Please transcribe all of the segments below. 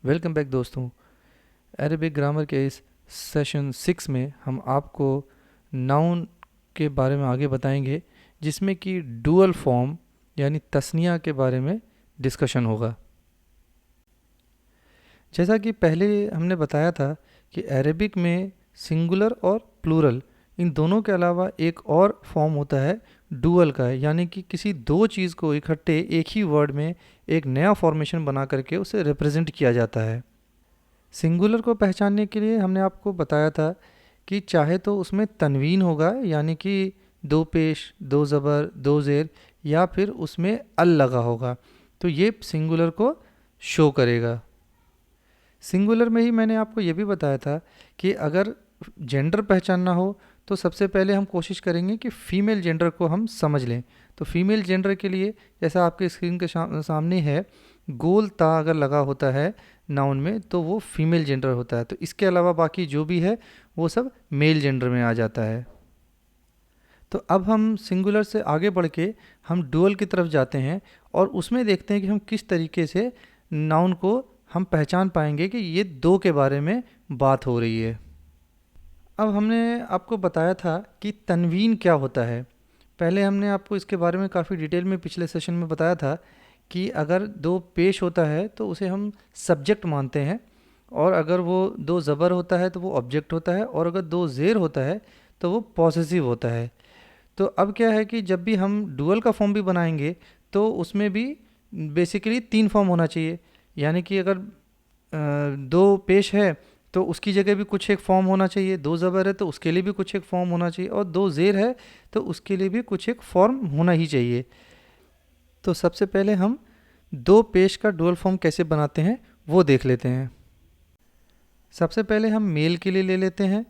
Welcome back दोस्तों। Arabic grammar के इस सेशन 6 में हम आपको नाउन के बारे में आगे बताएंगे, जिसमें कि डुअल फॉर्म यानी तस्निया के बारे में डिस्कशन होगा। जैसा कि पहले हमने बताया था कि अरेबिक में सिंगुलर और प्लूरल इन दोनों के अलावा एक और फॉर्म होता है डुअल का, यानी कि किसी दो चीज़ को इकट्ठे एक ही वर्ड में एक नया फॉर्मेशन बना करके उसे रिप्रेजेंट किया जाता है। सिंगुलर को पहचानने के लिए हमने आपको बताया था कि चाहे तो उसमें तनवीन होगा, यानी कि दो पेश, दो ज़बर, दो ज़ेर, या फिर उसमें अल लगा होगा, तो ये सिंगुलर को शो करेगा। सिंगुलर में ही मैंने आपको ये भी बताया था कि अगर जेंडर पहचानना हो तो सबसे पहले हम कोशिश करेंगे कि फ़ीमेल जेंडर को हम समझ लें। तो फीमेल जेंडर के लिए जैसा आपके स्क्रीन के सामने है, गोल ता अगर लगा होता है नाउन में तो वो फीमेल जेंडर होता है। तो इसके अलावा बाकी जो भी है वो सब मेल जेंडर में आ जाता है। तो अब हम सिंगुलर से आगे बढ़ के हम डुअल की तरफ जाते हैं और उसमें देखते हैं कि हम किस तरीके से नाउन को हम पहचान पाएंगे कि ये दो के बारे में बात हो रही है। अब हमने आपको बताया था कि तनवीन क्या होता है। पहले हमने आपको इसके बारे में काफ़ी डिटेल में पिछले सेशन में बताया था कि अगर दो पेश होता है तो उसे हम सब्जेक्ट मानते हैं, और अगर वो दो ज़बर होता है तो वो ऑब्जेक्ट होता है, और अगर दो ज़ेर होता है तो वो पॉसेसिव होता है। तो अब क्या है कि जब भी हम डुअल का फॉर्म भी बनाएंगे तो उसमें भी बेसिकली तीन फॉर्म होना चाहिए। यानी कि अगर दो पेश है तो उसकी जगह भी कुछ एक फॉर्म होना चाहिए, दो ज़बर है तो उसके लिए भी कुछ एक फॉर्म होना चाहिए, और दो ज़ेर है तो उसके लिए भी कुछ एक फॉर्म होना ही चाहिए। तो सबसे पहले हम दो पेश का डुअल फॉर्म कैसे बनाते हैं वो देख लेते हैं। सबसे पहले हम मेल के लिए ले लेते हैं,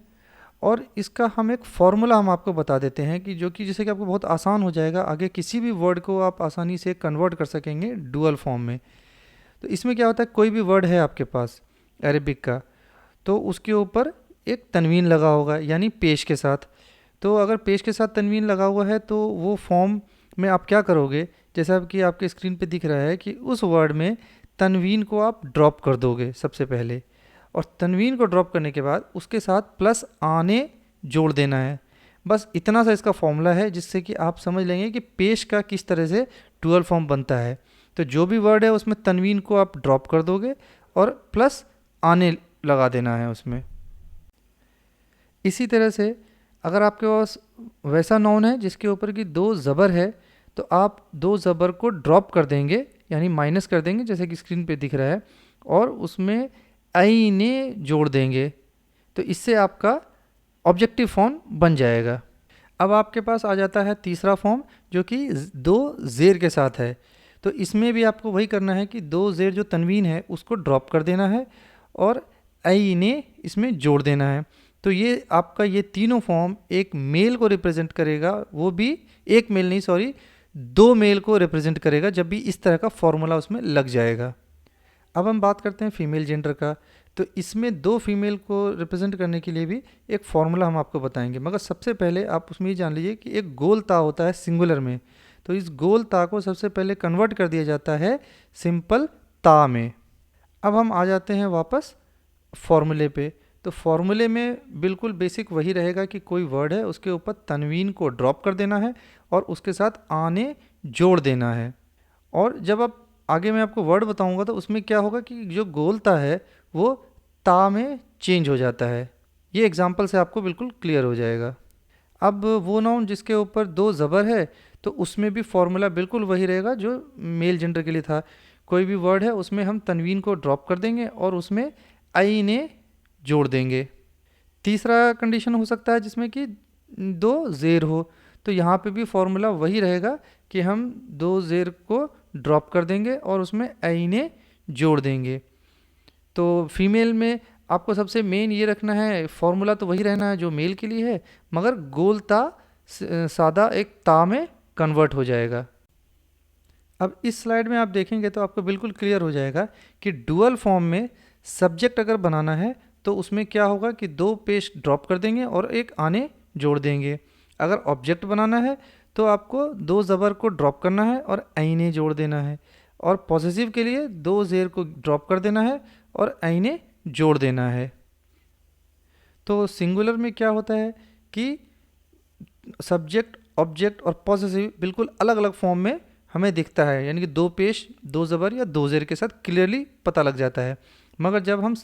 और इसका हम एक फॉर्मूला हम आपको बता देते हैं कि जो कि जिससे कि आपको बहुत आसान हो जाएगा, आगे किसी भी वर्ड को आप आसानी से कन्वर्ट कर सकेंगे डुअल फॉर्म में। तो इसमें क्या होता है, कोई भी वर्ड है आपके पास अरेबिक का, तो उसके ऊपर एक तनवीन लगा होगा यानी पेश के साथ। तो अगर पेश के साथ तनवीन लगा हुआ है तो वो फॉर्म में आप क्या करोगे, जैसा कि आपके स्क्रीन पे दिख रहा है कि उस वर्ड में तनवीन को आप ड्रॉप कर दोगे सबसे पहले, और तनवीन को ड्रॉप करने के बाद उसके साथ प्लस आने जोड़ देना है। बस इतना सा इसका फॉर्मूला है, जिससे कि आप समझ लेंगे कि पेश का किस तरह से डुअल फॉर्म बनता है। तो जो भी वर्ड है उसमें तनवीन को आप ड्रॉप कर दोगे और प्लस आने लगा देना है उसमें। इसी तरह से अगर आपके पास वैसा नाउन है जिसके ऊपर की दो ज़बर है, तो आप दो ज़बर को ड्रॉप कर देंगे यानी माइनस कर देंगे, जैसे कि स्क्रीन पे दिख रहा है, और उसमें आई ने जोड़ देंगे। तो इससे आपका ऑब्जेक्टिव फॉर्म बन जाएगा। अब आपके पास आ जाता है तीसरा फॉर्म, जो कि दो ज़ेर के साथ है। तो इसमें भी आपको वही करना है कि दो ज़ेर जो तनवीन है उसको ड्रॉप कर देना है और आई ने इसमें जोड़ देना है। तो ये आपका ये तीनों फॉर्म एक मेल को रिप्रेजेंट करेगा, वो भी एक मेल नहीं, सॉरी, दो मेल को रिप्रेजेंट करेगा जब भी इस तरह का फॉर्मूला उसमें लग जाएगा। अब हम बात करते हैं फीमेल जेंडर का। तो इसमें दो फीमेल को रिप्रेजेंट करने के लिए भी एक फॉर्मूला हम आपको बताएंगे, मगर सबसे पहले आप उसमें ये जान लीजिए कि एक गोल ता होता है सिंगुलर में। तो इस गोल ता को सबसे पहले कन्वर्ट कर दिया जाता है सिंपल ता में। अब हम आ जाते हैं वापस फॉर्मूले पे। तो फॉर्मूले में बिल्कुल बेसिक वही रहेगा कि कोई वर्ड है उसके ऊपर तनवीन को ड्रॉप कर देना है और उसके साथ आने जोड़ देना है। और जब आप आगे मैं आपको वर्ड बताऊंगा तो उसमें क्या होगा कि जो गोलता है वो ता में चेंज हो जाता है। ये एग्जाम्पल से आपको बिल्कुल क्लियर हो जाएगा। अब वो नाउन जिसके ऊपर दो ज़बर है तो उसमें भी फॉर्मूला बिल्कुल वही रहेगा जो मेल जेंडर के लिए था। कोई भी वर्ड है उसमें हम तनवीन को ड्रॉप कर देंगे और उसमें आई ने जोड़ देंगे। तीसरा कंडीशन हो सकता है जिसमें कि दो ज़ेर हो, तो यहाँ पे भी फॉर्मूला वही रहेगा कि हम दो ज़ेर को ड्रॉप कर देंगे और उसमें आई ने जोड़ देंगे। तो फीमेल में आपको सबसे मेन ये रखना है, फॉर्मूला तो वही रहना है जो मेल के लिए है, मगर गोल ता सादा एक ता में कन्वर्ट हो जाएगा। अब इस स्लाइड में आप देखेंगे तो आपको बिल्कुल क्लियर हो जाएगा कि डुअल फॉर्म में सब्जेक्ट अगर बनाना है तो उसमें क्या होगा कि दो पेश ड्रॉप कर देंगे और एक आने जोड़ देंगे। अगर ऑब्जेक्ट बनाना है तो आपको दो ज़बर को ड्रॉप करना है और आईने जोड़ देना है, और पॉसेसिव के लिए दो ज़ेर को ड्रॉप कर देना है और ऐने जोड़ देना है। तो सिंगुलर में क्या होता है कि सब्जेक्ट, ऑब्जेक्ट और पॉसेसिव बिल्कुल अलग अलग फॉर्म में हमें दिखता है, यानी कि दो पेश, दो ज़बर या दो ज़ेर के साथ क्लियरली पता लग जाता है। मगर जब हम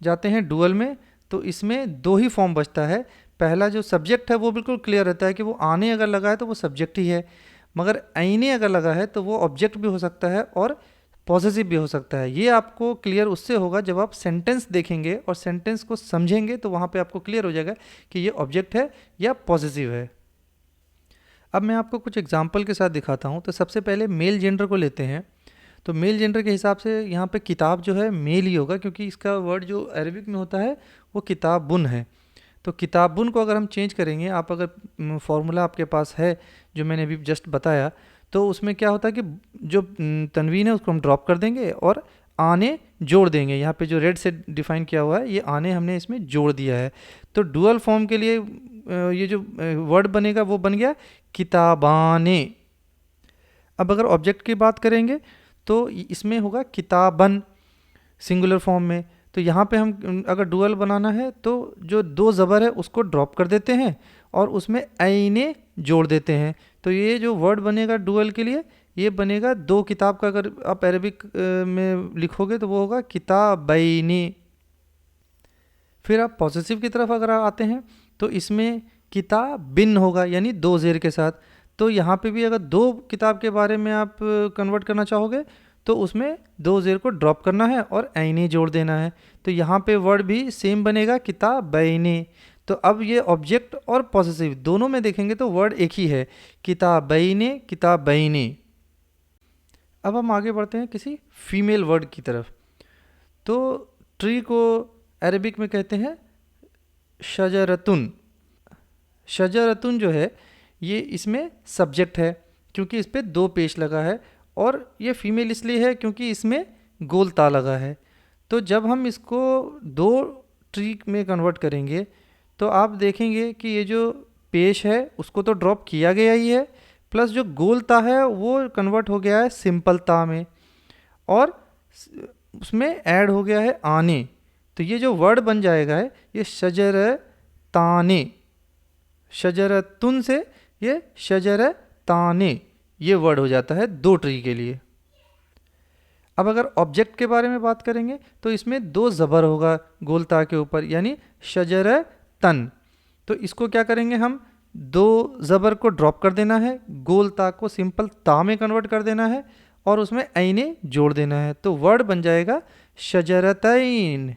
जाते हैं डुअल में तो इसमें दो ही फॉर्म बचता है। पहला जो सब्जेक्ट है वो बिल्कुल क्लियर रहता है कि वो आने अगर लगा है तो वो सब्जेक्ट ही है, मगर ऐने अगर लगा है तो वो ऑब्जेक्ट भी हो सकता है और पॉसेसिव भी हो सकता है। ये आपको क्लियर उससे होगा जब आप सेंटेंस देखेंगे और सेंटेंस को समझेंगे, तो वहाँ पे आपको क्लियर हो जाएगा कि ये ऑब्जेक्ट है या पॉसेसिव है। अब मैं आपको कुछ एग्जाम्पल के साथ दिखाता हूँ। तो सबसे पहले मेल जेंडर को लेते हैं। तो मेल जेंडर के हिसाब से यहाँ पे किताब जो है मेल ही होगा, क्योंकि इसका वर्ड जो अरबिक में होता है वो किताबुन है। तो किताबुन को अगर हम चेंज करेंगे, आप अगर फॉर्मूला आपके पास है जो मैंने अभी जस्ट बताया, तो उसमें क्या होता है कि जो तनवीन है उसको हम ड्रॉप कर देंगे और आने जोड़ देंगे। यहाँ पे जो रेड से डिफाइन किया हुआ है ये आने हमने इसमें जोड़ दिया है। तो डुअल फॉर्म के लिए ये जो वर्ड बनेगा वो बन गया किताबाने। अब अगर ऑब्जेक्ट की बात करेंगे तो इसमें होगा किताबन सिंगुलर फॉर्म में। तो यहाँ पे हम अगर डुअल बनाना है तो जो दो ज़बर है उसको ड्रॉप कर देते हैं और उसमें ऐने जोड़ देते हैं। तो ये जो वर्ड बनेगा डुअल के लिए ये बनेगा दो किताब का। अगर आप अरबिक में लिखोगे तो वो होगा किताबैनी। फिर आप पॉसेसिव की तरफ अगर आते हैं तो इसमें किताबिन होगा, यानी दो ज़ेर के साथ। तो यहाँ पे भी अगर दो किताब के बारे में आप कन्वर्ट करना चाहोगे तो उसमें दो ज़ेर को ड्रॉप करना है और ऐने जोड़ देना है। तो यहाँ पे वर्ड भी सेम बनेगा किताबैने। तो अब ये ऑब्जेक्ट और पॉसेसिव दोनों में देखेंगे तो वर्ड एक ही है, किताबैने किताबैने। अब हम आगे बढ़ते हैं किसी फीमेल वर्ड की तरफ। तो ट्री को अरबिक में कहते हैं शजरतुन। शजरतुन जो है ये इसमें सब्जेक्ट है क्योंकि इस पर दो पेश लगा है, और ये फीमेल इसलिए है क्योंकि इसमें गोल ता लगा है। तो जब हम इसको दो ट्री में कन्वर्ट करेंगे तो आप देखेंगे कि ये जो पेश है उसको तो ड्रॉप किया गया ही है, प्लस जो गोल ता है वो कन्वर्ट हो गया है सिंपल ता में, और उसमें ऐड हो गया है आने। तो ये जो वर्ड बन जाएगा है ये शजर ताने। शजरतुन से ये शजर ताने ये वर्ड हो जाता है दो ट्री के लिए। अब अगर ऑब्जेक्ट के बारे में बात करेंगे तो इसमें दो ज़बर होगा गोलता के ऊपर, यानी शजर तन। तो इसको क्या करेंगे हम, दो ज़बर को ड्रॉप कर देना है, गोलता को सिंपल ता में कन्वर्ट कर देना है और उसमें ऐने जोड़ देना है। तो वर्ड बन जाएगा शजरतैन।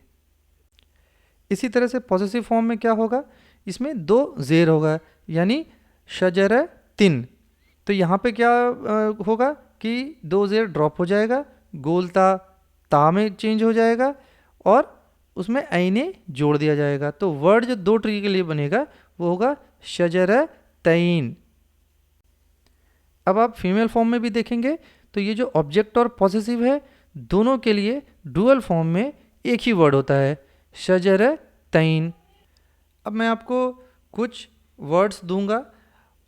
इसी तरह से पॉसेसिव फॉर्म में क्या होगा, इसमें दो ज़ेर होगा, यानी शजर तिन। तो यहाँ पे क्या होगा कि दो ज़ेर ड्रॉप हो जाएगा, गोलता ता में चेंज हो जाएगा और उसमें ऐने जोड़ दिया जाएगा। तो वर्ड जो दो ट्री के लिए बनेगा वो होगा शजर तैन। अब आप फीमेल फॉर्म में भी देखेंगे तो ये जो ऑब्जेक्ट और पॉसेसिव है दोनों के लिए डुअल फॉर्म में एक ही वर्ड होता है, शजर तैन। अब मैं आपको कुछ वर्ड्स दूंगा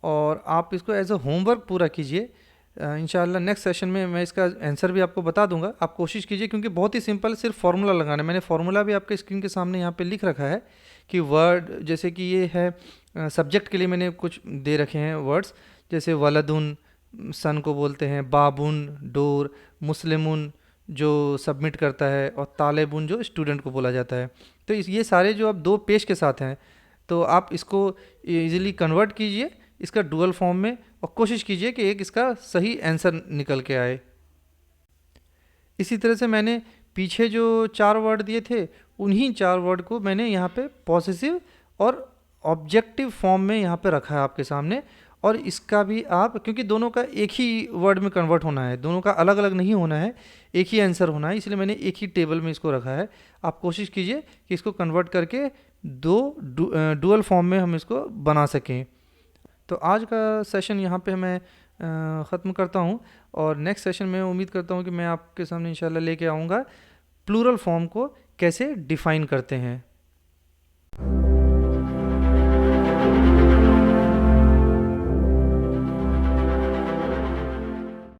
और आप इसको एज अ होमवर्क पूरा कीजिए। इंशाल्लाह नेक्स्ट सेशन में मैं इसका आंसर भी आपको बता दूंगा। आप कोशिश कीजिए क्योंकि बहुत ही सिंपल, सिर्फ फार्मूला लगाना है। मैंने फार्मूला भी आपके स्क्रीन के सामने यहाँ पे लिख रखा है कि वर्ड जैसे कि ये है सब्जेक्ट के लिए मैंने कुछ दे रखे हैं वर्ड्स, जैसे वलदुन सन को बोलते हैं, बाबुन डोर, मुस्लिमुन जो सबमिट करता है, और तालेबुन जो स्टूडेंट को बोला जाता है। तो ये सारे जो अब दो पेश के साथ हैं तो आप इसको इजीली कन्वर्ट कीजिए इसका डुअल फॉर्म में और कोशिश कीजिए कि एक इसका सही आंसर निकल के आए। इसी तरह से मैंने पीछे जो चार वर्ड दिए थे उन्हीं चार वर्ड को मैंने यहाँ पे पॉसेसिव और ऑब्जेक्टिव फॉर्म में यहाँ पे रखा है आपके सामने, और इसका भी आप, क्योंकि दोनों का एक ही वर्ड में कन्वर्ट होना है, दोनों का अलग अलग नहीं होना है, एक ही आंसर होना है, इसलिए मैंने एक ही टेबल में इसको रखा है। आप कोशिश कीजिए कि इसको कन्वर्ट करके दो डुअल फॉर्म में हम इसको बना सकें। तो आज का सेशन यहाँ पे मैं ख़त्म करता हूँ, और नेक्स्ट सेशन में उम्मीद करता हूँ कि मैं आपके सामने इंशाल्लाह लेके आऊँगा प्लूरल फॉर्म को कैसे डिफ़ाइन करते हैं।